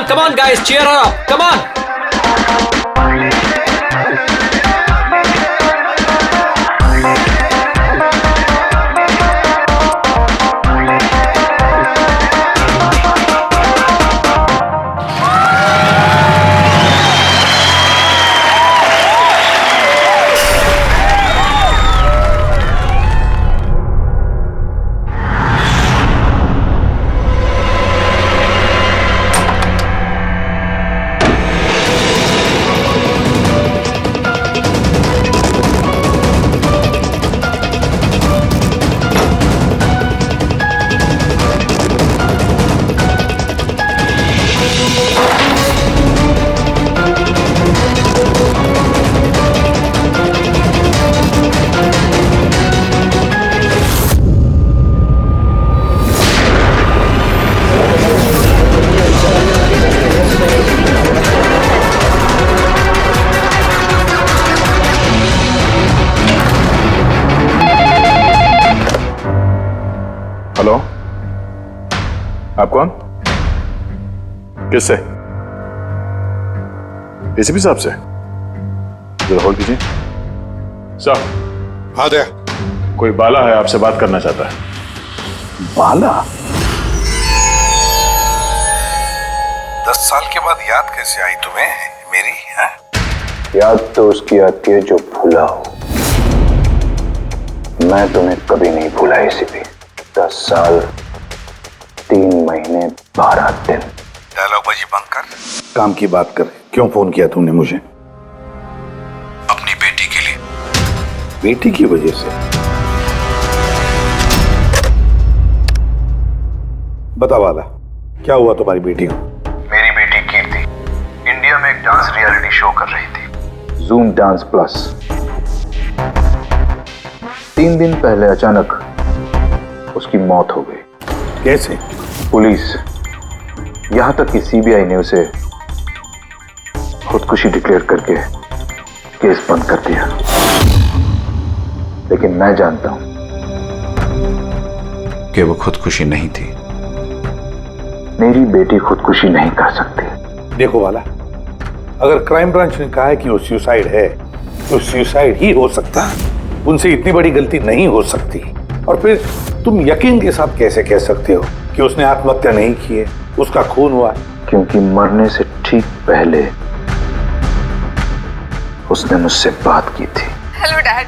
come on guys, cheer her up, come on. Hello, आप कौन? किससे? एसीपी साहब से? जरा होल्ड कीजिए। साहब। हाँ दया। कोई बाला है, आपसे बात करना चाहता है। बाला? 10 साल के बाद याद कैसे आई तुम्हें मेरी? है? याद तो उसकी आती है जो भूला हो। मैं तुम्हें कभी नहीं भूला एसीपी। 10 साल 3 महीने 12 दिन। डायलॉग बाजी बंद कर, काम की बात कर। क्यों फोन किया तुमने मुझे? अपनी बेटी के लिए। बेटी की वजह से? बता वाला, क्या हुआ तुम्हारी बेटी को? मेरी बेटी कीर्ति इंडिया में एक डांस रियलिटी शो कर रही थी, जूम डांस प्लस। 3 दिन पहले अचानक उसकी मौत हो गई। कैसे? पुलिस, यहां तक कि सीबीआई ने उसे खुदकुशी डिक्लेयर करके केस बंद कर दिया। लेकिन मैं जानता हूं कि वो खुदकुशी नहीं थी। मेरी बेटी खुदकुशी नहीं कर सकती। देखो वाला, अगर क्राइम ब्रांच ने कहा है कि वो सुसाइड है तो सुसाइड ही हो सकता है। उनसे इतनी बड़ी गलती नहीं हो सकती। और फिर तुम यकीन के साथ कैसे कह सकते हो कि उसने आत्महत्या नहीं की है, उसका खून हुआ है? क्योंकि मरने से ठीक पहले उसने मुझसे बात की थी। Hello dad.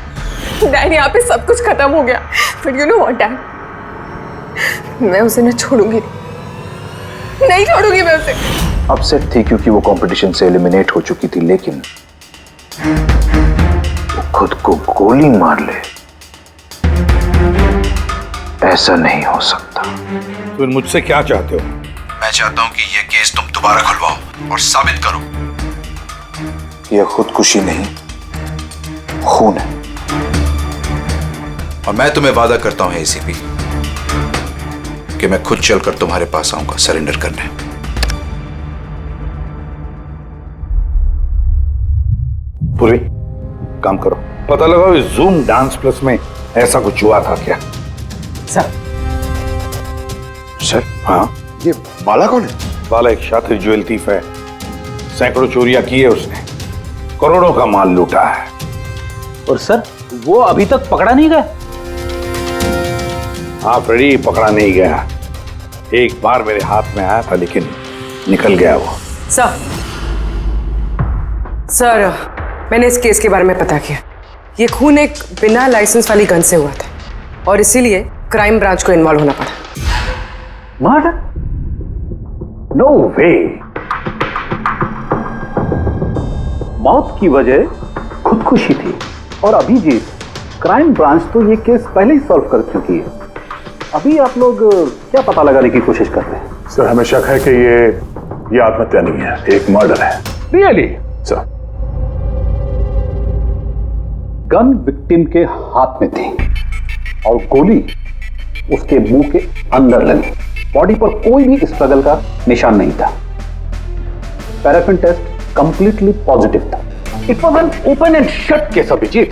डैड, यहाँ पे सब कुछ खत्म हो गया। But you know what dad, मैं उसे न छोड़ूंगी, नहीं छोड़ूंगी मैं उसे। अपसेट थी क्योंकि वो कंपटीशन से एलिमिनेट हो चुकी थी, लेकिन वो खुद को गोली मार ले, ऐसा नहीं हो सकता। तुम मुझसे क्या चाहते हो? मैं चाहता हूं कि ये केस तुम दोबारा खुलवाओ और साबित करो यह खुदकुशी नहीं, खून है। और मैं तुम्हें वादा करता हूं एसीपी कि मैं खुद चलकर तुम्हारे पास आऊंगा सरेंडर करने। पूरी काम करो, पता लगाओ इस जूम डांस प्लस में ऐसा कुछ हुआ था क्या? सर? हाँ, ये बाला कौन है? बाला एक शातिर ज्वेल थीफ है। सैकड़ों चोरियां की है उसने, करोड़ों का माल लूटा है। और सर, वो अभी तक पकड़ा नहीं गया? हाँ फ्रेडी, पकड़ा नहीं गया। एक बार मेरे हाथ में आया था लेकिन निकल गया वो। सर, मैंने इस केस के बारे में पता किया। ये खून एक बिना लाइसेंस वाली गन से हुआ था और इसीलिए क्राइम ब्रांच को इन्वॉल्व होना पड़ा। मर्डर? नो वे। मौत की वजह खुदकुशी थी। और अभिजीत, क्राइम ब्रांच तो ये केस पहले ही सॉल्व कर चुकी है। अभी आप लोग क्या पता लगाने की कोशिश कर रहे हैं? सर, हमें शक है कि ये आत्महत्या नहीं है, एक मर्डर है। रियली? सर, गन विक्टिम के हाथ में थी और गोली उसके मुंह के अंदर लगी। बॉडी पर कोई भी स्ट्रगल का निशान नहीं था। पैराफिन टेस्ट कंप्लीटली पॉजिटिव था। It was an open and shut case Abhijit.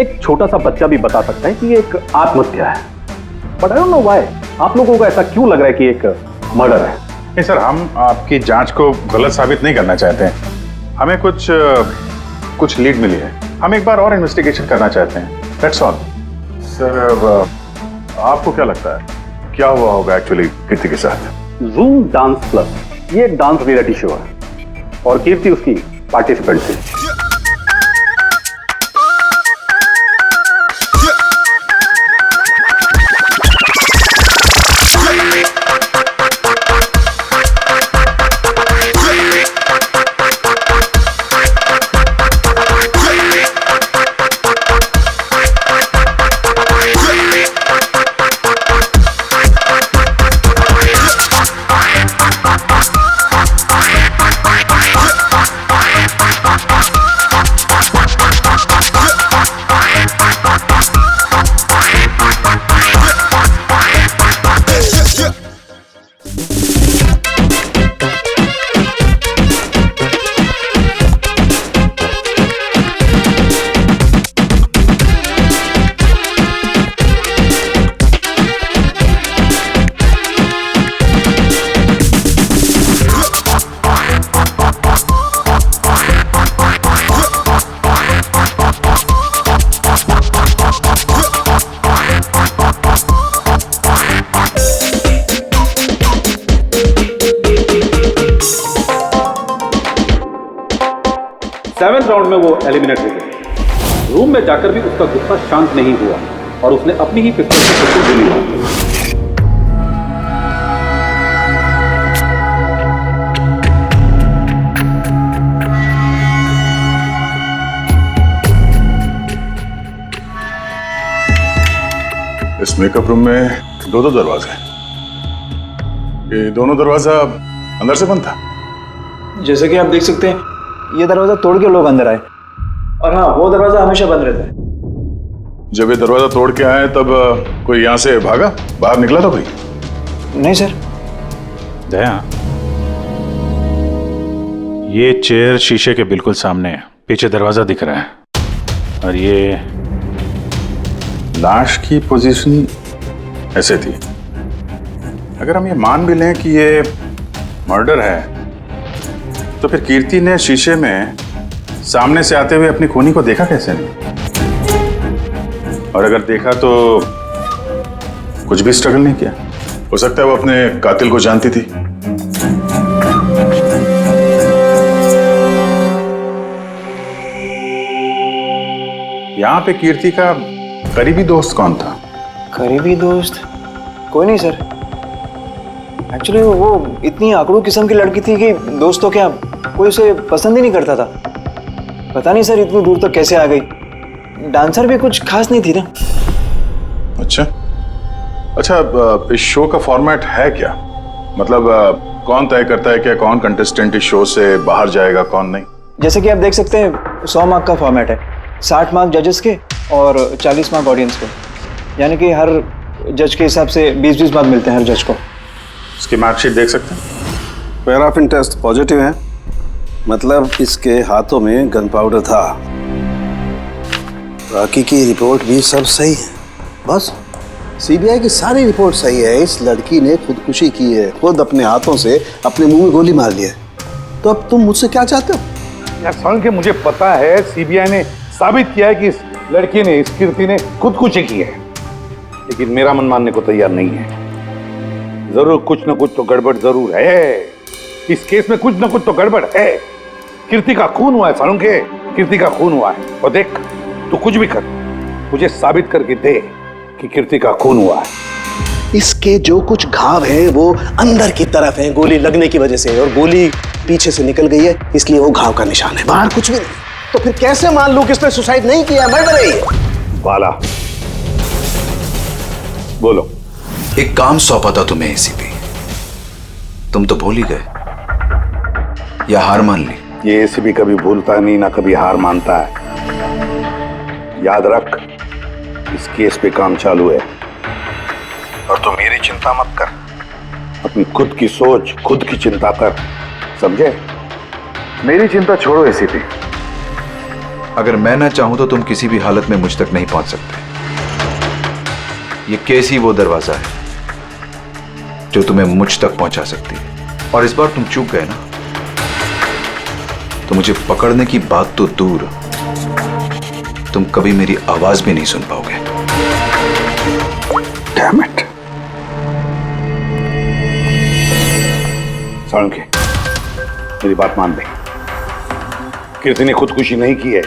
एक छोटा सा बच्चा भी बता सकता है कि ये एक आत्महत्या है। But I don't know why आप लोगों को ऐसा क्यों लग रहा है कि एक मर्डर है। नहीं सर, हम आपकी जांच को गलत साबित नहीं करना चाहते हैं। हमें कुछ लीड मिली है, हम एक बार और इन्वेस्टिगेशन करना चाहते हैं, दैट्स ऑल। सर आपको क्या लगता है क्या हुआ होगा एक्चुअली कीर्ति के साथ? जूम डांस प्लस ये एक डांस रियलिटी शो है और कीर्ति उसकी पार्टिसिपेंट थी। सेवेंथ राउंड में वो एलिमिनेट हो गई। रूम में जाकर भी उसका गुस्सा शांत नहीं हुआ और उसने अपनी ही पिस्तौल से गोली मारी। इस मेकअप रूम में दो दरवाजे हैं। ये दोनों दरवाजा अंदर से बंद था। जैसे कि आप देख सकते हैं ये दरवाजा तोड़ के लोग अंदर आए, और हाँ वो दरवाजा हमेशा बंद रहता है। जब ये दरवाजा तोड़ के आए तब कोई यहाँ से भागा, बाहर निकला था कोई? नहीं सर। दया, ये चेयर शीशे के बिल्कुल सामने है, पीछे दरवाजा दिख रहा है और ये लाश की पोजीशन ऐसे थी। अगर हम ये मान भी लें कि ये मर्डर है तो फिर कीर्ति ने शीशे में सामने से आते हुए अपनी खूनी को देखा कैसे नहीं? और अगर देखा तो कुछ भी स्ट्रगल नहीं किया? हो सकता है वो अपने कातिल को जानती थी। यहां पे कीर्ति का करीबी दोस्त कौन था? करीबी दोस्त कोई नहीं सर। एक्चुअली वो इतनी आंकड़ू किस्म की लड़की थी कि दोस्त तो क्या कोई उसे पसंद ही नहीं करता था। पता नहीं सर इतनी दूर तक कैसे आ गई। डांसर भी कुछ खास नहीं थी ना। अच्छा, इस शो का फॉर्मेट है क्या? मतलब कौन तय करता है कि कौन कंटेस्टेंट इस शो से बाहर जाएगा कौन नहीं? जैसे कि आप देख सकते हैं 100 मार्क का फॉर्मेट है, 60 मार्क जजेस के और 40 मार्क ऑडियंस को। यानी कि हर जज के हिसाब से 20-20 मार्क मिलते हैं हर जज को। इसकी मार्कशीट देख सकते हैं। पैराफिन टेस्ट पॉजिटिव है, मतलब इसके हाथों में गन पाउडर था। बाकी की रिपोर्ट भी सब सही है। बस सीबीआई की सारी रिपोर्ट सही है। इस लड़की ने खुदकुशी की है, खुद अपने हाथों से अपने मुंह में गोली मार ली है। तो अब तुम मुझसे क्या चाहते हो? यार सुन के मुझे पता है सीबीआई ने साबित किया है कि इस लड़की ने, इस कीर्ति ने खुदकुशी की है, लेकिन मेरा मन मानने को तैयार नहीं है। जरूर कुछ ना कुछ तो गड़बड़ जरूर है। इस केस में कुछ ना कुछ तो गड़बड़ है। कीर्ति का खून हुआ है सालुंग के, कीर्ति का खून हुआ है। और देख तू कुछ भी कर, मुझे साबित करके दे कि कीर्ति का खून हुआ है। इसके जो कुछ घाव हैं वो अंदर की तरफ हैं, गोली लगने की वजह से, और गोली पीछे से निकल गई है, इसलिए वो घाव का निशान है, बाहर कुछ भी नहीं। तो फिर कैसे मान लूं कि इसने सुसाइड नहीं किया, मर्डर है ये? बाला बोलो। एक काम सौंपा था तुम्हें एसीपी, तुम तो भूल ही गए या हार मान ली? ये एसीपी कभी भूलता नहीं, ना कभी हार मानता है। याद रख, इस केस पे काम चालू है और तू मेरी चिंता मत कर, अपनी खुद की सोच, खुद की चिंता कर, समझे? मेरी चिंता छोड़ो एसीपी। अगर मैं ना चाहूं तो तुम किसी भी हालत में मुझ तक नहीं पहुंच सकते। ये केस ही वो दरवाजा है जो तुम्हें मुझ तक पहुंचा सकती है। और इस बार तुम चूक गए ना, तो मुझे पकड़ने की बात तो दूर, तुम कभी मेरी आवाज भी नहीं सुन पाओगे। Damn it. साळुंखे, मेरी बात मान ले। कीर्ति ने खुदकुशी नहीं की है,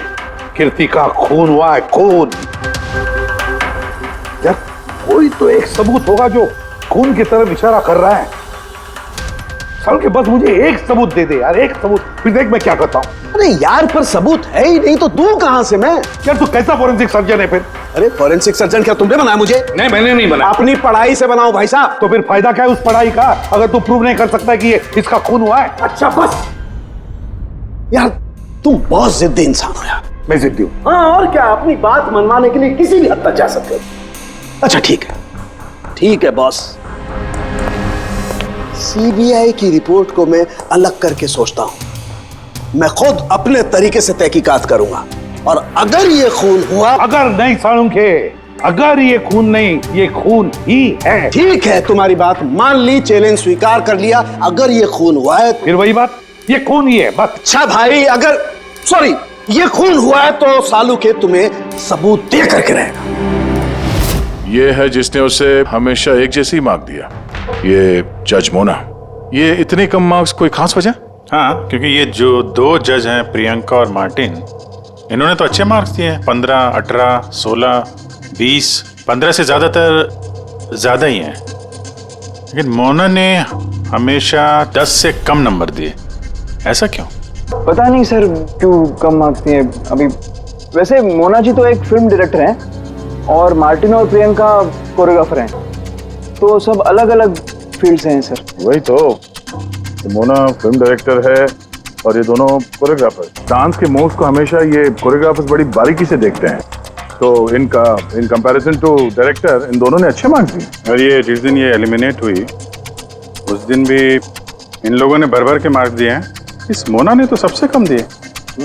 कीर्ति का खून हुआ है, खून। यार कोई तो एक सबूत होगा जो खून की तरफ इशारा कर रहा है। साळुंखे बस मुझे एक सबूत दे दे यार, एक सबूत, फिर देख मैं क्या करता हूं। अरे यार पर सबूत है ही नहीं तो दूं कहां से मैं? यार तू कैसा फॉरेंसिक सर्जन है फिर? अरे फॉरेंसिक सर्जन क्या तुमने बनाया मुझे? नहीं, मैंने नहीं बनाया। अपनी पढ़ाई से बनाओ भाई साहब। तो फिर फायदा क्या है उस पढ़ाई का अगर तू प्रूव नहीं कर सकता कि ये इसका खून हुआ है? अच्छा बस यार, तुम बहुत जिद्दी इंसान हो यार। मैं जिद्दी हूं? हाँ और क्या, अपनी बात मनवाने के लिए किसी भी हद तक जा सकते हो। अच्छा ठीक है बॉस, सीबीआई की रिपोर्ट को मैं अलग करके सोचता हूं। मैं खुद अपने तरीके से तहकीकात करूंगा और अगर ये खून हुआ। अगर नहीं साळुंखे, अगर ये खून नहीं, ये खून ही है। ठीक है, तुम्हारी बात मान ली, चैलेंज स्वीकार कर लिया। अगर ये खून हुआ है फिर वही बात, ये खून ही है बस। अच्छा भाई, अगर सॉरी ये खून हुआ है तो साळुंखे तुम्हें सबूत दे करके रहेगा। ये है जिसने उसे हमेशा एक जैसी मार्क दिया, ये जज मोना। ये इतने कम मार्क्स कोई खास वजह? हाँ, क्योंकि ये जो दो जज हैं, प्रियंका और मार्टिन, इन्होंने तो अच्छे मार्क्स दिए हैं, 15, 18, 16, 20, 15 से ज्यादातर ज्यादा ही हैं। लेकिन मोना ने हमेशा 10 से कम नंबर दिए, ऐसा क्यों? पता नहीं सर क्यों कम मार्क्स दिए अभी। वैसे मोना जी तो एक फिल्म डायरेक्टर हैं और मार्टिन और प्रियंका कोरियोग्राफर हैं, तो सब अलग अलग फील्ड से हैं सर। वही तो मोना फिल्म डायरेक्टर है और ये दोनों कोरियोग्राफर। डांस के मूव्स को हमेशा ये कोरियोग्राफर्स बड़ी बारीकी से देखते हैं, तो इन कंपैरिजन टू डायरेक्टर इन दोनों ने अच्छे मार्क्स दिए। और ये जिस दिन ये एलिमिनेट हुई उस दिन भी इन लोगों ने भर के मार्क्स दिए हैं, इस मोना ने तो सबसे कम दिए।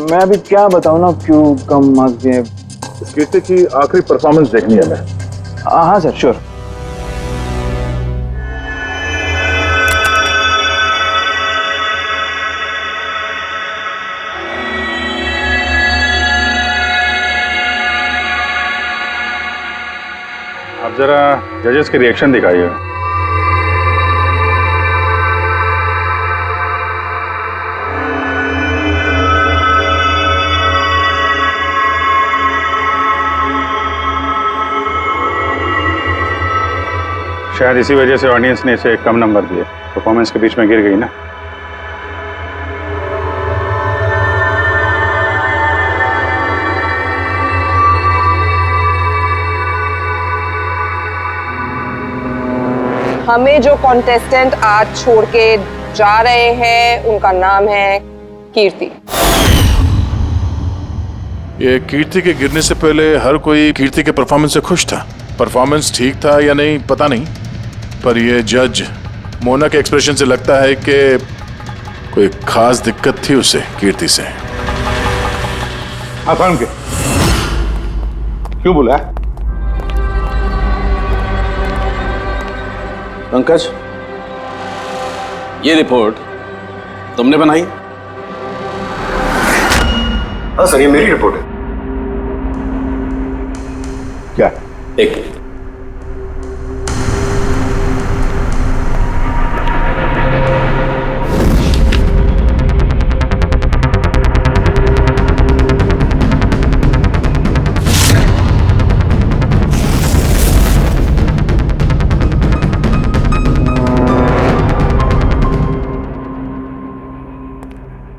मैं अभी क्या बताऊं ना क्यों कम मार्क्स दिए। इस कीर्ति की आखिरी परफॉर्मेंस देखनी है हमें। हाँ सर, श्योर। आप जरा जजेस के रिएक्शन दिखाइए। शायद इसी वजह से ऑडियंस ने इसे कम नंबर दिए, परफॉर्मेंस के बीच में गिर गई ना। हमें जो कॉन्टेस्टेंट आज छोड़ के जा रहे हैं उनका नाम है कीर्ति। ये कीर्ति के गिरने से पहले हर कोई कीर्ति के परफॉर्मेंस से खुश था। परफॉर्मेंस ठीक था या नहीं पता नहीं, पर ये जज मोना के एक्सप्रेशन से लगता है कि कोई खास दिक्कत थी उसे कीर्ति से। आसान के क्यों बोला? पंकज, ये रिपोर्ट तुमने बनाई? हाँ सर, ये मेरी रिपोर्ट है। क्या? एक मिनट।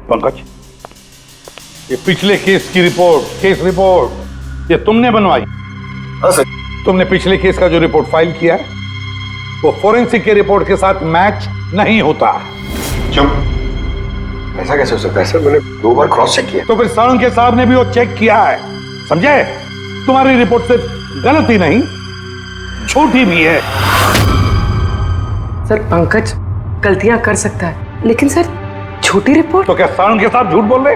पंकज, ये पिछले केस की रिपोर्ट, केस रिपोर्ट ये तुमने बनवाई? हाँ सर। तुमने पिछले केस का जो रिपोर्ट फाइल किया है वो फोरेंसिक के रिपोर्ट के साथ मैच नहीं होता। क्यों? ऐसा कैसे हो सकता है सर? मैंने 2 बार क्रॉस चेक किया। तो फिर साळुंखे साहब ने भी वो चेक किया है, समझे? तुम्हारी रिपोर्ट सिर्फ गलत ही नहीं, झूठी भी है। सर पंकज गलतियां कर सकता है, लेकिन सर छोटी रिपोर्ट। तो क्या साळुंखे साहब झूठ बोल रहे?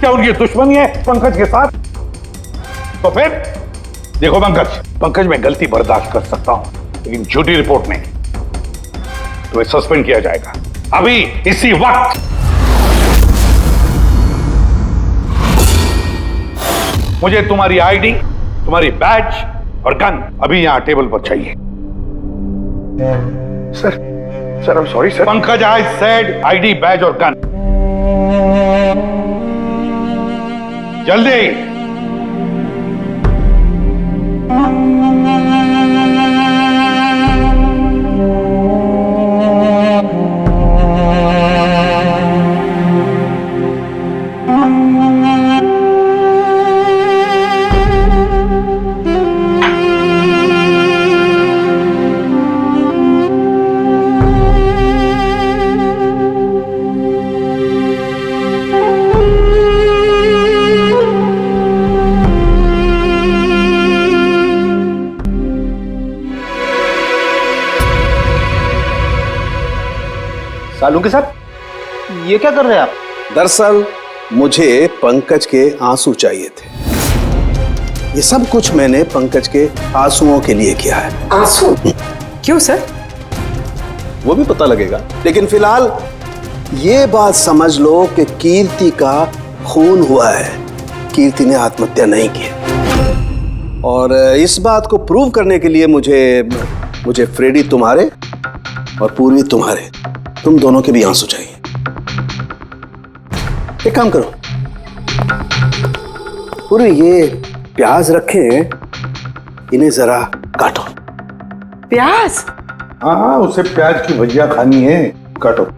क्या उनकी दुश्मनी है पंकज के साथ? तो फिर देखो पंकज मैं गलती बर्दाश्त कर सकता हूं, लेकिन झूठी रिपोर्ट नहीं। तुम्हें सस्पेंड किया जाएगा अभी इसी वक्त। मुझे तुम्हारी आईडी, तुम्हारी बैज और गन अभी यहां टेबल पर चाहिए। Sir I am sorry sir. Pankaj, I said ID, badge और गन। जल्दी। सालुंके साहब, ये क्या कर रहे हैं आप? दरअसल मुझे पंकज के आंसू चाहिए थे। ये सब कुछ मैंने पंकज के आंसुओं के लिए किया है। आंसू? क्यों सर? वो भी पता लगेगा, लेकिन फिलहाल ये बात समझ लो कि कीर्ति का खून हुआ है। कीर्ति ने आत्महत्या नहीं की। और इस बात को प्रूव करने के लिए मुझे फ्रेडी तुम्हारे और पूर्वी तुम्हारे, तुम दोनों के भी आंसू चाहिए। एक काम करो, पूर्वी ये प्याज रखे हैं, इन्हें जरा काटो। प्याज? हाँ, उसे प्याज की भजिया खानी है, काटो।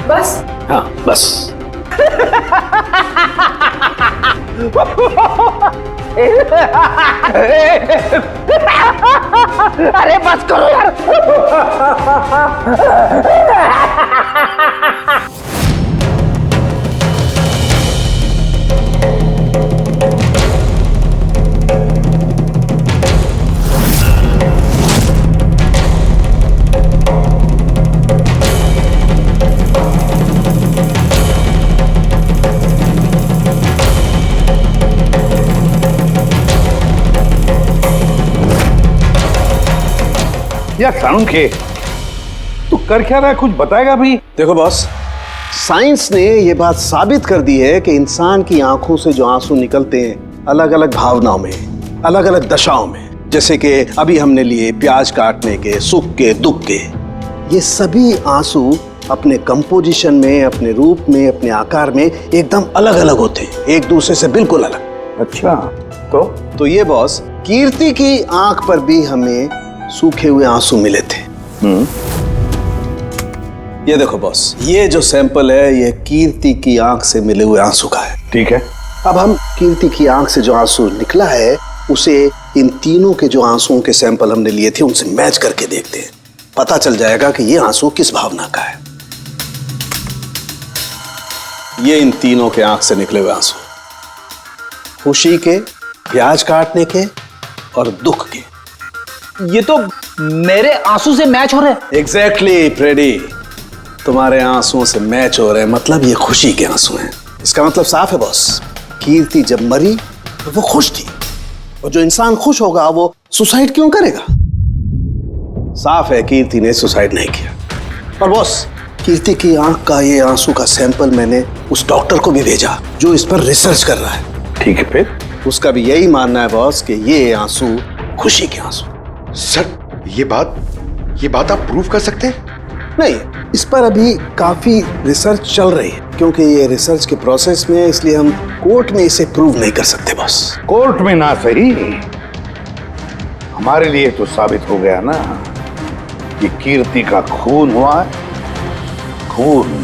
बस? हाँ बस। अरे बस करो यार। यार सालुंके, तू कर क्या रहा है, कुछ बताएगा भी? देखो बॉस, साइंस ने ये बात साबित कर दी है कि इंसान की आंखों से जो आंसू निकलते हैं अलग अलग भावनाओं में, अलग अलग दशाओं में, जैसे कि अभी हमने लिए प्याज काटने के, सुख के, दुख के, ये सभी आंसू अपने कंपोजिशन में, अपने रूप में, अपने आकार में एकदम अलग अलग होते हैं, एक दूसरे से बिल्कुल अलग। अच्छा, तो ये बॉस, कीर्ति की आंख पर भी हमें सूखे हुए आंसू मिले थे। ये देखो बॉस, ये जो सैंपल है ये कीर्ति की आंख से मिले हुए आंसू का है। ठीक है। अब हम कीर्ति की आंख से जो आंसू निकला है उसे इन तीनों के जो आंसुओं के सैंपल हमने लिए थे उनसे मैच करके देखते हैं, पता चल जाएगा कि ये आंसू किस भावना का है। ये इन तीनों के आंख से निकले हुए आंसू, खुशी के, प्याज काटने के और दुख के। ये तो मेरे आंसू से मैच हो रहे हैं। एग्जैक्टली फ्रेडी, तुम्हारे आंसुओं से मैच हो रहे हैं, मतलब ये खुशी के आंसू हैं। इसका मतलब साफ है बॉस, कीर्ति जब मरी तो वो खुश थी, और जो इंसान खुश होगा वो सुसाइड क्यों करेगा? साफ है कीर्ति ने सुसाइड नहीं किया। और बॉस, कीर्ति की आंख का ये आंसू का सैंपल मैंने उस डॉक्टर को भी भेजा जो इस पर रिसर्च कर रहा है। ठीक है, फिर उसका भी यही मानना है बॉस कि ये आंसू खुशी के आंसू। सर, ये बात आप प्रूव कर सकते हैं? नहीं, इस पर अभी काफी रिसर्च चल रही है, क्योंकि ये रिसर्च के प्रोसेस में, इसलिए हम कोर्ट में इसे प्रूव नहीं कर सकते बॉस। कोर्ट में ना सही, हमारे लिए तो साबित हो गया ना कि कीर्ति का खून हुआ है। खून।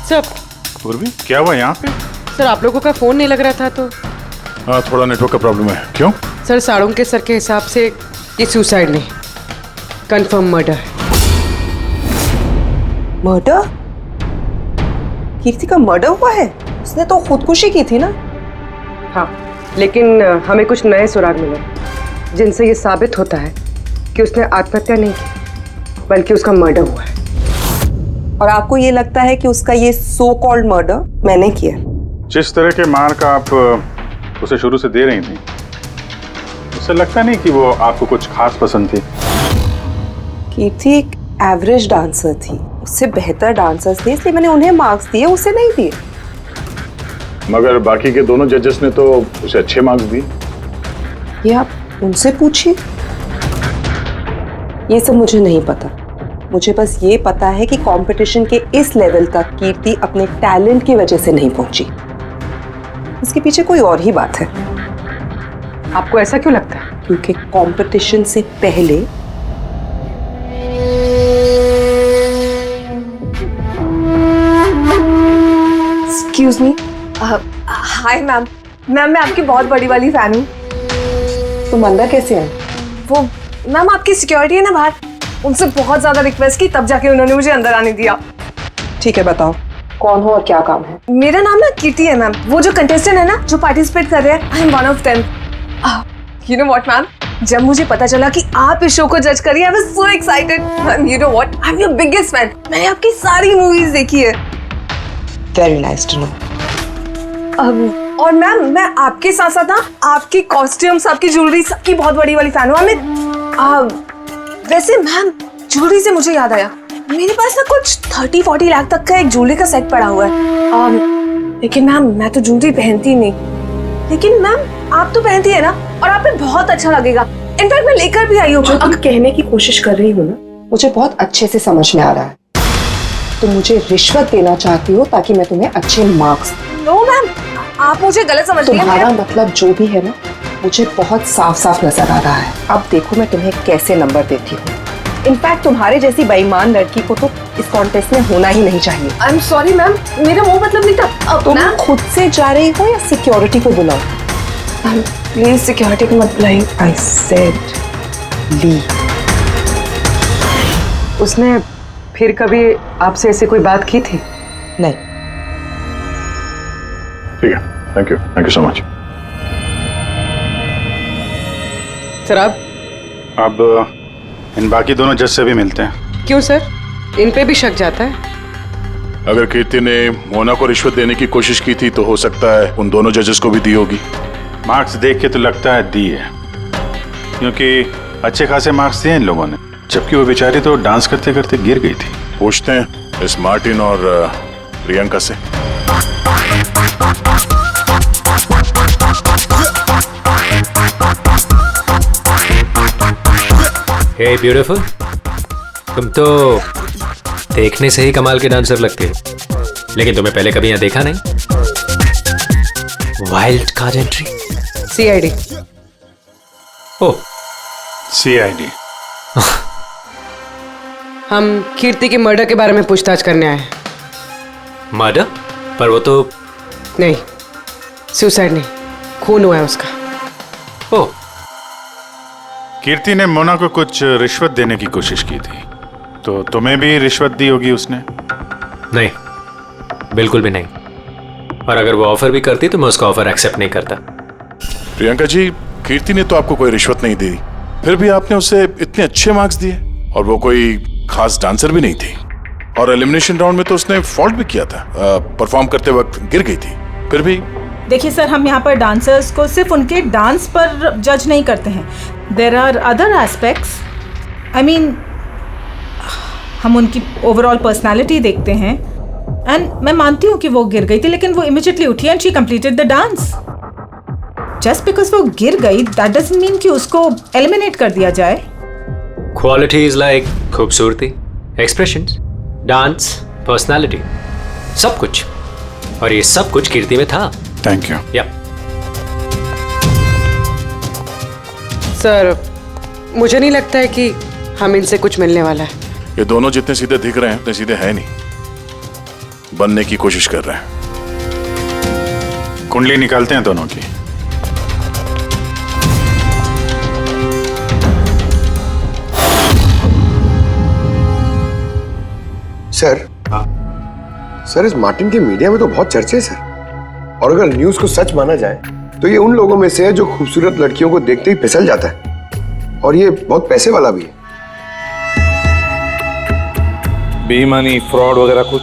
सर, पूर्वी, क्या हुआ यहाँ पे? सर आप लोगों का फोन नहीं लग रहा था तो। हाँ, थोड़ा नेटवर्क का प्रॉब्लम है। क्यों? सर साड़ों के सर के हिसाब से ये सुसाइड नहीं, कंफर्म मर्डर है। मर्डर? कीर्ति का मर्डर हुआ है? उसने तो खुदकुशी की थी ना? हाँ, लेकिन हमें कुछ नए सुराग मिले जिनसे ये साबित होता है कि उसने आत्महत्या नहीं की, बल्कि उसका मर्डर हुआ है। और आपको ये लगता है कि उसका ये सो कॉल्ड मर्डर मैंने किया? जिस तरह के मार्क आप उसे शुरू से दे रही थी, उससे लगता नहीं कि वो आपको कुछ खास पसंद थी। कीर्ति एक एवरेज डांसर थी, उससे बेहतर डांसर्स थे, इसलिए मैंने उन्हें मार्क्स दिए, उसे नहीं दिए। मगर बाकी के दोनों जजेस ने तो उसे अच्छे मार्क्स दिए। ये आप उनसे पूछिए, ये सब मुझे नहीं पता। मुझे बस ये पता है कि कंपटीशन के इस लेवल तक कीर्ति अपने टैलेंट की वजह से नहीं पहुंची। इसके पीछे कोई और ही बात है। आपको ऐसा क्यों लगता है? क्योंकि कंपटीशन से पहले excuse me, hi ma'am. Ma'am मैं आपकी बहुत बड़ी वाली फैन हूँ। तुम अंदर कैसे आए? वो मैम आपकी सिक्योरिटी है ना बाहर, उनसे बहुत ज्यादा रिक्वेस्ट की, तब जाके उन्होंने मुझे अंदर आने दिया। ठीक है, बताओ कौन हो और क्या काम है? मेरा नाम ना कीर्ति है मैम। वो जो कंटेस्टेंट है ना जो पार्टिसिपेट कर रहे हैं, I am one of them. You know what ma'am, जब मुझे पता चला कि आप इस शो को जज करिए, I was so excited. Ma'am you know what, I am your biggest fan. मैंने आपकी सारी मूवीज देखी है। Very nice to know. और मैम मैं आपके साथ साथ ना आपकी कॉस्ट्यूम्स, आपकी ज्वेलरी, सबकी बहुत बड़ी वाली फैन हूँ। वैसे मैम ज्वेलरी से मुझे याद आया, मेरे पास ना कुछ 30-40 लाख तक का एक ज्वेलरी का सेट पड़ा हुआ है। लेकिन मैम मैं तो ज्वेलरी पहनती नहीं। लेकिन मैम आप तो पहनती है ना, और आप पे बहुत अच्छा लगेगा। इनफैक्ट मैं लेकर भी आई हूँ। जो तुम कहने की कोशिश कर रही हो ना, मुझे बहुत अच्छे से समझ में आ रहा है। तुम मुझे रिश्वत देना चाहती हो ताकि मैं तुम्हें अच्छे मार्क्स। नो मैम, आप मुझे गलत समझ रही हैं। तुम्हारा मतलब जो भी है ना, मुझे बहुत साफ साफ नजर आ रहा है। अब देखो मैं तुम्हें कैसे नंबर देती हूँ। इनफैक्ट तुम्हारे जैसी बेईमान लड़की को तो इस कॉन्टेस्ट में होना ही नहीं चाहिए। आई एम सॉरी मैम, मेरा वो मतलब नहीं था। तुम खुद से जा रही हो या सिक्योरिटी को बुलाओ? प्लीज सिक्योरिटी को मत बुलाइए। आई सेड ली। उसने फिर कभी आपसे ऐसे कोई बात की थी? नहीं। ठीक है, thank you so much. Sir अब इन बाकी दोनों जज से भी मिलते हैं। क्यों सर, इन पे भी शक जाता है? अगर कीर्ति ने मोना को रिश्वत देने की कोशिश की थी तो हो सकता है उन दोनों जजेस को भी दी होगी। मार्क्स देख के तो लगता है दी है, क्योंकि अच्छे खासे मार्क्स दिए इन लोगों ने, जबकि वो बेचारी तो डांस करते करते गिर गई थी। पूछते हैं इस मार्टिन और प्रियंका से। हे ब्यूटीफुल, तुम तो देखने से ही कमाल के डांसर लगते हो, लेकिन तुम्हें पहले कभी यहाँ देखा नहीं। Wild card entry, CID. Oh, CID. हम कीर्ति के मर्डर के बारे में पूछताछ करने आए हैं। मर्डर? पर वो तो नहीं, सुसाइड नहीं, खून हुआ है उसका। ओह, कीर्ति ने मोना को कुछ रिश्वत देने की कोशिश की थी, तो तुम्हें भी रिश्वत दी होगी उसने? नहीं, बिल्कुल भी नहीं। और अगर वो ऑफर भी करती तो मैं उसका ऑफर एक्सेप्ट नहीं करता। प्रियंका जी, कीर्ति ने तो आपको कोई रिश्वत नहीं दी, फिर भी आपने उसे इतने अच्छे मार्क्स दिए, और वो कोई खास डांसर भी नहीं थी, और एलिमिनेशन राउंड में तो उसने फॉल्ट भी किया था, परफॉर्म करते वक्त गिर गई थी, फिर भी। देखिए सर, हम यहाँ पर डांसर्स को सिर्फ उनके डांस पर जज नहीं करते हैं। There are other aspects. I mean, हम उनकी ओवरऑल पर्सनालिटी देखते हैं। एंड मैं मानती हूँ कि वो गिर गई थी, लेकिन वो इमीडिएटली उठी and she completed the dance. Just because वो गिर गई दैट डजंट मीन कि उसको एलिमिनेट कर दिया जाए। क्वालिटीज लाइक खूबसूरती, एक्सप्रेशंस, डांस, पर्सनालिटी, सब कुछ, और ये सब कुछ कीर्ति में था। Thank you. या सर, मुझे नहीं लगता है कि हम इनसे कुछ मिलने वाला है। ये दोनों जितने सीधे दिख रहे हैं उतने सीधे हैं नहीं, बनने की कोशिश कर रहे हैं। कुंडली निकालते हैं दोनों की। सर इस मार्टिन के मीडिया में तो बहुत चर्चे हैं सर, और अगर न्यूज को सच माना जाए तो ये उन लोगों में से है जो खूबसूरत लड़कियों को देखते ही फिसल जाता है, और ये बहुत पैसे वाला भी है। बेईमानी, फ्रॉड वगैरह कुछ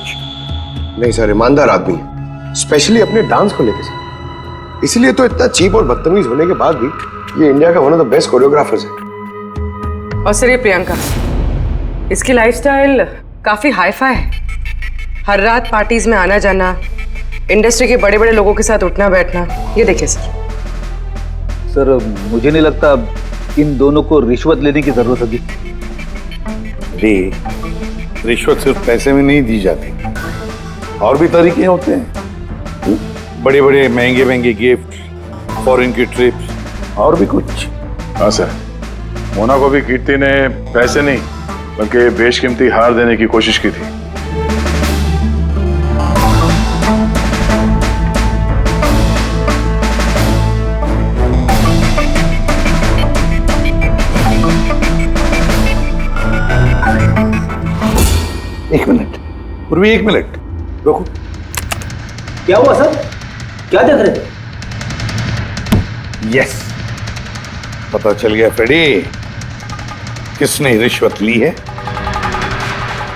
नहीं सर, ईमानदार आदमी है, स्पेशली अपने डांस को लेकर सर। इसलिए तो इतना चीप और बदतमीज होने के बाद भी ये इंडिया का one of the best choreographers है। और सर ये प्रियंका, इसकी लाइफस्टाइल काफी हाई-फाई है। हर रात पार्टीज में आना जाना, इंडस्ट्री के बड़े बड़े लोगों के साथ उठना बैठना, ये देखिए सर मुझे नहीं लगता इन दोनों को रिश्वत लेने की जरूरत होगी। रिश्वत सिर्फ पैसे में नहीं दी जाती, और भी तरीके होते हैं, बड़े बड़े महंगे महंगे गिफ्ट, फॉरेन की ट्रिप्स, और भी कुछ। हाँ सर, मोना को भी कीर्ति ने पैसे नहीं बल्कि बेशकीमती हार देने की कोशिश की थी। एक मिनट पूर्वी, एक मिनट रुको। क्या हुआ सर, क्या देख रहे थे? यस, पता चल गया फ्रेडी, किसने रिश्वत ली है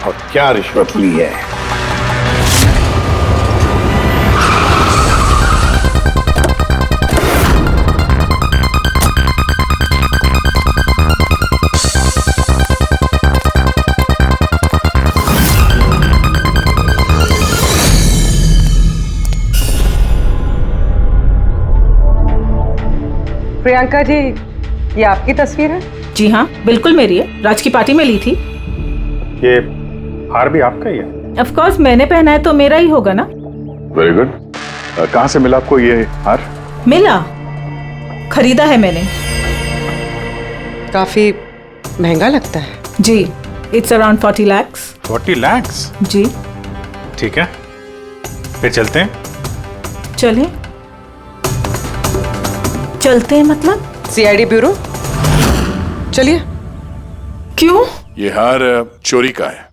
और क्या रिश्वत ली है। प्रियंका जी, ये आपकी तस्वीर है? जी हाँ, बिल्कुल मेरी है, राज की पार्टी में ली थी। ये हार भी आपका ही है? ऑफ कोर्स, मैंने पहना है तो मेरा ही होगा ना। Very good. कहाँ से मिला आपको ये हार? मिला, खरीदा है मैंने। काफी महंगा लगता है। जी, इट्स अराउंड 40 लाख। 40 लाख? जी। ठीक है, फिर चलते हैं। चलें? चलते हैं मतलब? सीआईडी ब्यूरो, चलिए। क्यों? ये हार चोरी का है।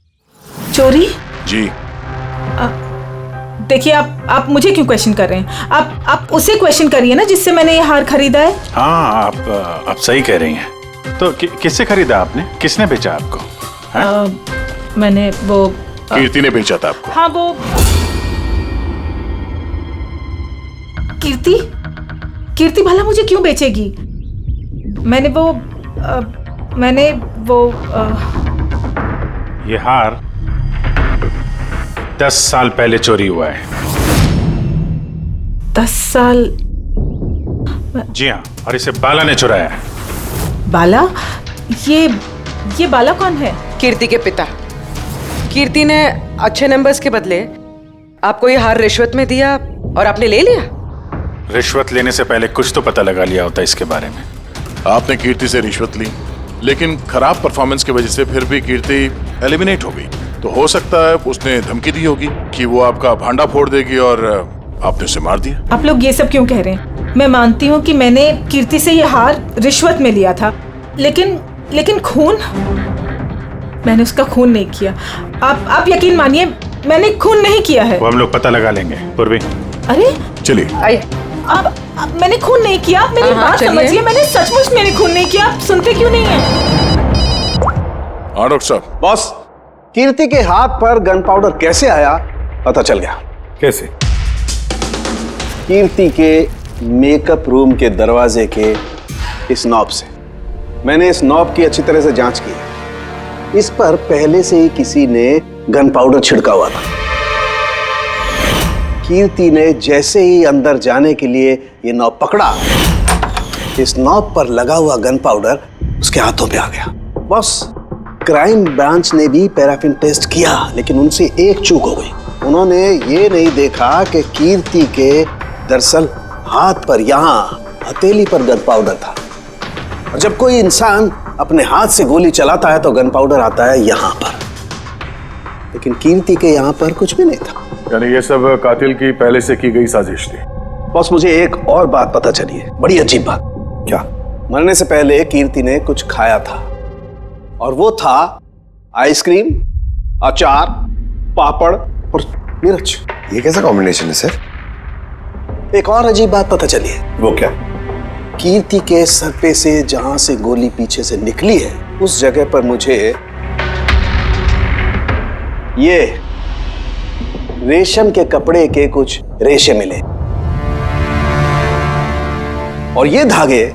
चोरी? जी। देखिए, आप मुझे क्यों क्वेश्चन कर रहे हैं? आप उसे क्वेश्चन करिए ना जिससे मैंने ये हार खरीदा है। हाँ, आप सही कह रही हैं। तो किससे खरीदा आपने? किसने बेचा आपको? मैंने वो कीर्ति ने बेचा था आपको। हाँ, वो कीर्ति भला मुझे क्यों बेचेगी? मैंने वो ये हार 10 साल पहले चोरी हुआ है। 10 साल? जी हाँ, और इसे बाला ने चुराया है। बाला? ये बाला कौन है? कीर्ति के पिता। कीर्ति ने अच्छे नंबर्स के बदले आपको ये हार रिश्वत में दिया और आपने ले लिया। रिश्वत लेने से पहले कुछ तो पता लगा लिया होता इसके बारे में। आपने कीर्ति से रिश्वत ली, लेकिन खराब परफॉर्मेंस की वजह से फिर भी कीर्ति एलिमिनेट हो गई। तो हो सकता है उसने धमकी दी होगी कि वो आपका भांडा फोड़ देगी और आपने उसे मार दिया। आप लोग ये सब क्यों कह रहे हैं? मैं मानती हूँ कि मैंने कीर्ति से ये हार रिश्वत में लिया था, लेकिन खून? मैंने उसका खून नहीं किया। आप यकीन मानिए, मैंने खून नहीं किया है। वो हम लोग पता लगा लेंगे। पूर्वी, अरे चलिए। आइए। मैंने खून नहीं किया, आप मेरी बात समझिए। मैंने सचमुच मैंने खून नहीं किया। आप सुनते क्यों नहीं हैं? हाँ डॉक्टर साहब। बॉस, कीर्ति के हाथ पर गन पाउडर कैसे आया पता चल गया। कैसे? कीर्ति के मेकअप रूम के दरवाजे के इस नॉब से। मैंने इस नॉब की अच्छी तरह से जांच की। इस पर पहले से ही किसी ने गन पाउडर छिड़का हुआ था। कीर्ति ने जैसे ही अंदर जाने के लिए ये नॉब पकड़ा, इस नॉब पर लगा हुआ गन पाउडर उसके हाथों पे आ गया। बॉस, क्राइम ब्रांच ने भी पैराफिन टेस्ट किया, लेकिन उनसे एक चूक हो गई। उन्होंने ये नहीं देखा कि कीर्ति के दरअसल हाथ पर, यहाँ हथेली पर गन पाउडर था। और जब कोई इंसान अपने हाथ से गोली चलाता है तो गन पाउडर आता है यहाँ पर, लेकिन कीर्ति के यहाँ पर कुछ भी नहीं था। यानी ये सब कातिल की पहले से की गई साजिश थी। बॉस, मुझे एक और बात पता चली है, बड़ी अजीब बात। क्या? मरने से पहले कीर्ति ने कुछ खाया था, और वो था आइसक्रीम, अचार पापड़ और मिर्च। ये कैसा कॉम्बिनेशन है सर? एक और अजीब बात पता चली है। वो क्या? कीर्ति के सर पे से जहां से गोली पीछे से निकली है उस जगह पर मुझे ये रेशम के कपड़े के कुछ रेशे मिले और ये धागे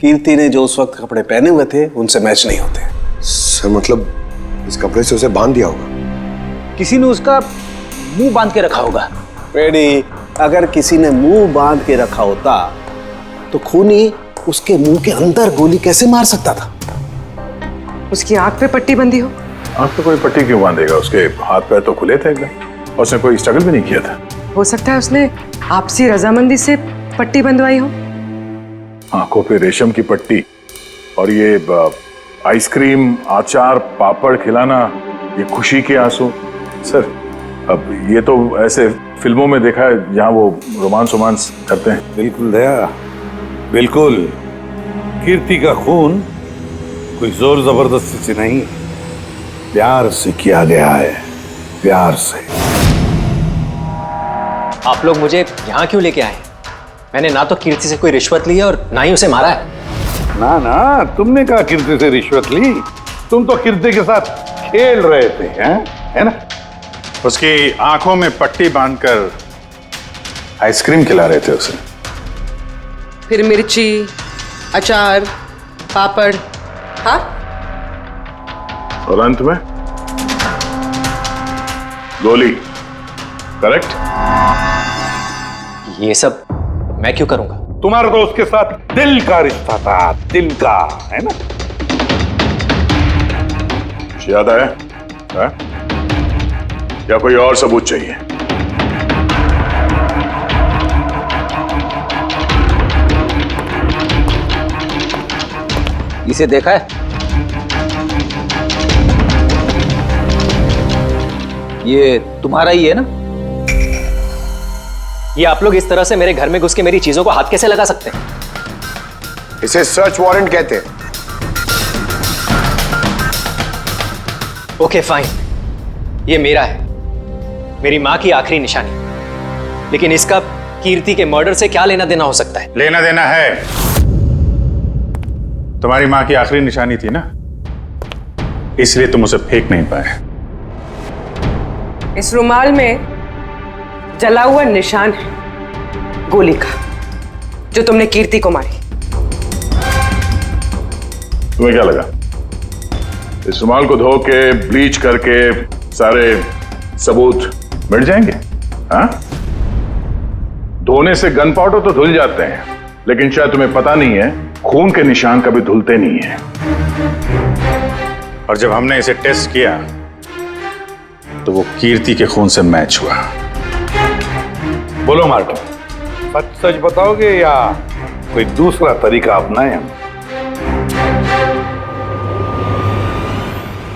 कीर्ति ने जो उस वक्त कपड़े पहने हुए थे उनसे मैच नहीं होते। सर मतलब इस कपड़े से उसे बांध दिया होगा। किसी ने उसका मुंह बांध के रखा होगा। पेड़ी, अगर किसी ने मुंह बांध के रखा होता तो खूनी उसके मुंह के अंदर गोली कैसे मार सकता था? उसकी आंख पे पट्टी बंधी हो। आंख पे कोई पट्टी क्यों बांधेगा? उसके हाथ पैर तो खुले थे एकदम और उसने कोई स्ट्रगल भी नहीं किया था। हो सकता है उसने आपसी रजामंदी से पट्टी बंधवाई हो। आंखों पे रेशम की पट्टी और ये आइसक्रीम, अचार, पापड़ खिलाना, ये खुशी के आंसू। सर अब ये तो ऐसे फिल्मों में देखा है जहां वो रोमांस करते हैं। बिल्कुल दया, बिल्कुल। कीर्ति का खून कोई जोर जबरदस्ती से नहीं, प्यार से किया गया है, प्यार से। आप लोग मुझे यहाँ क्यों लेके आए? मैंने ना तो कीर्ति से कोई रिश्वत ली है और ना ही उसे मारा है। ना ना, तुमने कहा कीर्ति से रिश्वत ली? तुम तो कीर्ति के साथ खेल रहे थे, हैं? है ना? उसकी आंखों में पट्टी बांधकर आइसक्रीम खिला रहे थे उसे। फिर मिर्ची, अचार, पापड़, हाँ? और अंत में गोली। करेक्ट? ये सब मैं क्यों करूंगा? तुम्हारा तो उसके साथ दिल का रिश्ता था, दिल का, है ना? कुछ याद आया? है? या कोई और सबूत चाहिए? इसे देखा है? ये तुम्हारा ही है ना? ये आप लोग इस तरह से मेरे घर में घुस के मेरी चीजों को हाथ कैसे लगा सकते हैं? इसे सर्च वारंट कहते हैं। ओके फाइन, ये मेरा है, मेरी माँ की आखिरी निशानी। लेकिन इसका कीर्ति के मर्डर से क्या लेना देना हो सकता है? लेना देना है। तुम्हारी माँ की आखिरी निशानी थी ना, इसलिए तुम उसे फेंक नहीं पाए। इस रुमाल में जला हुआ निशान है गोली का, जो तुमने कीर्ति को मारी। तुम्हें क्या लगा इस रुमाल को धो के ब्लीच करके सारे सबूत मिट जाएंगे? हाँ? धोने से गन पाउडर तो धुल जाते हैं, लेकिन शायद तुम्हें पता नहीं है खून के निशान कभी धुलते नहीं हैं। और जब हमने इसे टेस्ट किया तो वो कीर्ति के खून से मैच हुआ। बोलो मार्टिन, सच सच बताओगे या कोई दूसरा तरीका अपनाएं हम?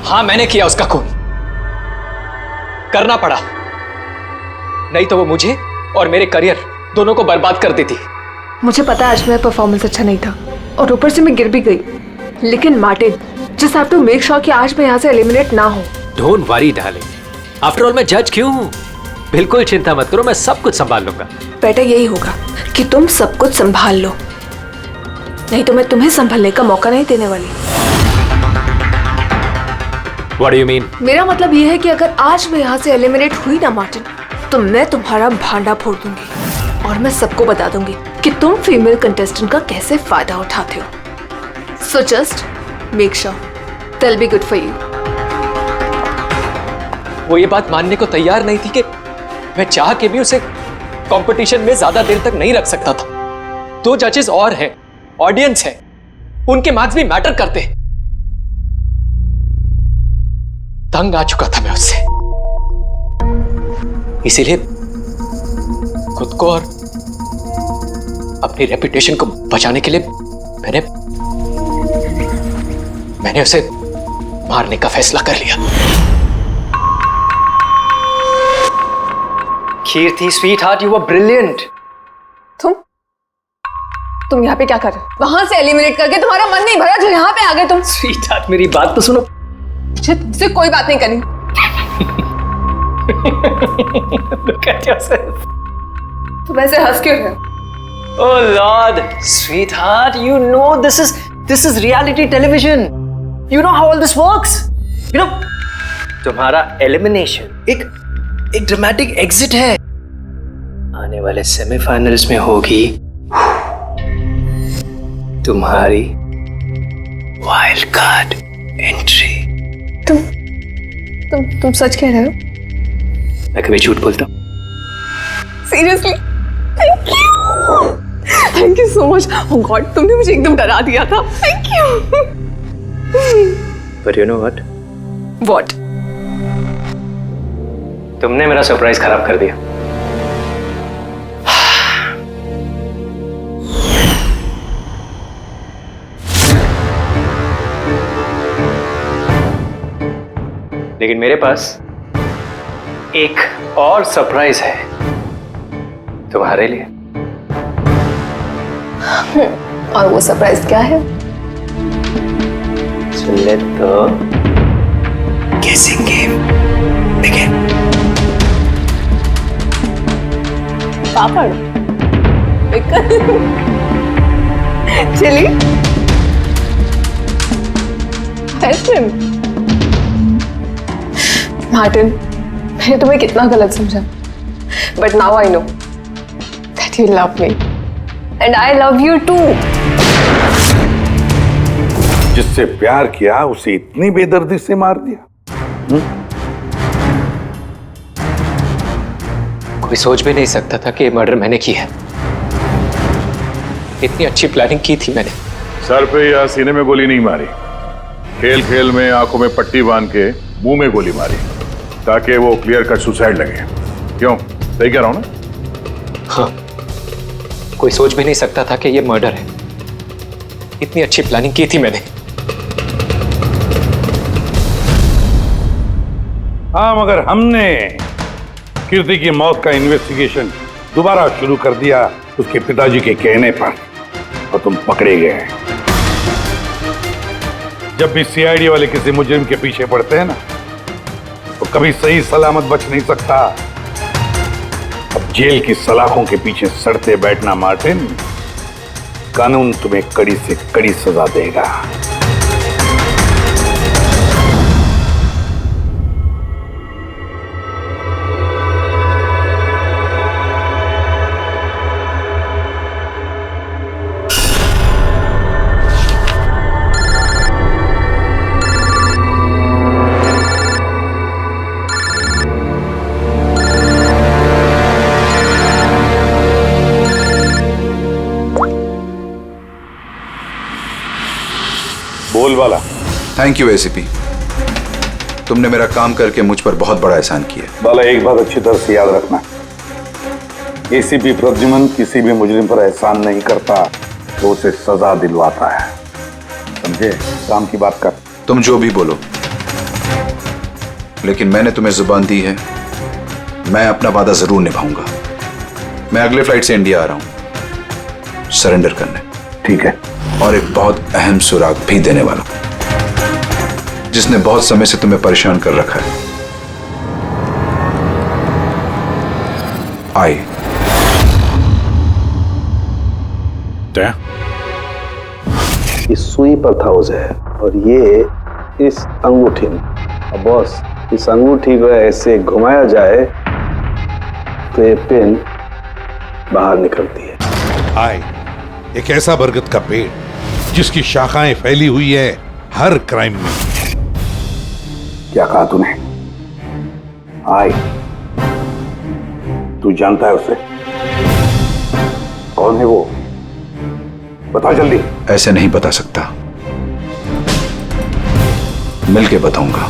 हाँ, मैंने किया उसका खून, करना पड़ा, नहीं तो वो मुझे और मेरे करियर दोनों को बर्बाद कर देती। मुझे पता है आज मेरा परफॉर्मेंस अच्छा नहीं था और ऊपर से मैं गिर भी गई, लेकिन Martin, just have to make sure कि आज मैं यहाँ से एलिमिनेट ना हो। Don't worry darling, after all मैं जज क्यों हूँ? बिल्कुल चिंता मत करो, मैं सब कुछ संभाल लूंगा। बेटा यही होगा कि तुम सब कुछ संभाल लो, नहीं तो मैं तुम्हें संभालने का मौका नहीं देने वाली। What do you mean? मेरा मतलब ये है कि अगर आज मैं यहाँ से एलिमिनेट हुई ना मार्टिन, तो मैं तुम्हारा भांडा फोड़ दूंगी और मैं सबको बता दूंगी कि तुम फीमेल कंटेस्टेंट का कैसे फायदा उठाते हो। So just make sure that will be good for you. वो ये बात मानने को तैयार नहीं थी कि मैं चाह के भी उसे कंपटीशन में ज्यादा देर तक नहीं रख सकता था। 2 जजेस और हैं, ऑडियंस है, उनके मार्क्स भी मैटर करते हैं। तंग आ चुका था मैं उससे, इसीलिए खुद को और अपनी रेपुटेशन को बचाने के लिए मैंने उसे मारने का फैसला कर लिया। कीर्ति स्वीटहार्ट, यू वर ब्रिलियंट। तुम यहाँ पे क्या कर रहे हो? वहां से एलिमिनेट करके तुम्हारा मन नहीं भरा जो यहाँ पे आ गए तुम। स्वीटहार्ट, मेरी बात तो सुनो। मुझे तुमसे कोई बात नहीं करनी। Look at yourself. तुम ऐसे हंस क्यों रहे हो? Oh Lord, sweetheart, you know this is reality television. You know how all this works. You know, तुम्हारा एलिमिनेशन एक ड्रामेटिक एग्जिट है. आने वाले सेमीफाइनल्स में होगी तुम्हारी वाइल्ड कार्ड एंट्री. तुम सच कह रहे हो? मैं कभी झूठ बोलता हूँ? Seriously? Thank you so much. Oh God, तुमने मुझे एकदम डरा दिया था. Thank you. But you know what? What? तुमने मेरा सरप्राइज खराब कर दिया. लेकिन मेरे पास एक और सरप्राइज है तुम्हारे लिए. और वो सरप्राइज क्या है? So let the guessing game begin. Papad, chilli, ice cream. Martin, मैंने तुम्हें कितना गलत समझा. But now I know that you love me and I love you too. जिससे प्यार किया उसे इतनी बेदर्दी से मार दिया. कोई सोच भी नहीं सकता था कि ये मर्डर मैंने किया है. इतनी अच्छी प्लानिंग की थी मैंने. सर पे या सीने में गोली नहीं मारी, खेल खेल में आंखों में पट्टी बांध के मुंह में गोली मारी ताकि वो क्लियर कट सुसाइड लगे. क्यों, सही कह रहा हूं ना? हाँ, कोई सोच भी नहीं सकता था कि ये मर्डर है. इतनी अच्छी प्लानिंग की थी मैंने. हाँ, मगर हमने कीर्ति की मौत का इन्वेस्टिगेशन दोबारा शुरू कर दिया उसके पिताजी के कहने पर, और तुम पकड़े गए. जब भी सीआईडी वाले किसी मुजरिम के पीछे पड़ते हैं ना, तो कभी सही सलामत बच नहीं सकता. अब जेल की सलाखों के पीछे सड़ते बैठना मार्टिन, कानून तुम्हें कड़ी से कड़ी सजा देगा. बोल वाला. थैंक यू एसीपी, तुमने मेरा काम करके मुझ पर बहुत बड़ा एहसान किया. बाला, एक बात अच्छी तरह से याद रखना, एसीपी प्रद्युमन किसी भी मुजरिम पर एहसान नहीं करता तो उसे सजा दिलवाता है. समझे? काम की बात कर. तुम जो भी बोलो, लेकिन मैंने तुम्हें जुबान दी है, मैं अपना वादा जरूर निभाऊंगा. मैं अगले फ्लाइट से इंडिया आ रहा हूं सरेंडर करने. ठीक है. और एक बहुत अहम सुराग भी देने वाला जिसने बहुत समय से तुम्हें परेशान कर रखा है. आई. इस सुई पर था उसे, और ये इस अंगूठी में. अब बॉस, इस अंगूठी को ऐसे घुमाया जाए तो ये पिन बाहर निकलती है. आई, एक ऐसा बरगद का पेड़ जिसकी शाखाएं फैली हुई है हर क्राइम में. क्या कहा तूने? आई, तू जानता है उसे? कौन है वो? बता जल्दी. ऐसे नहीं बता सकता, मिलके बताऊंगा.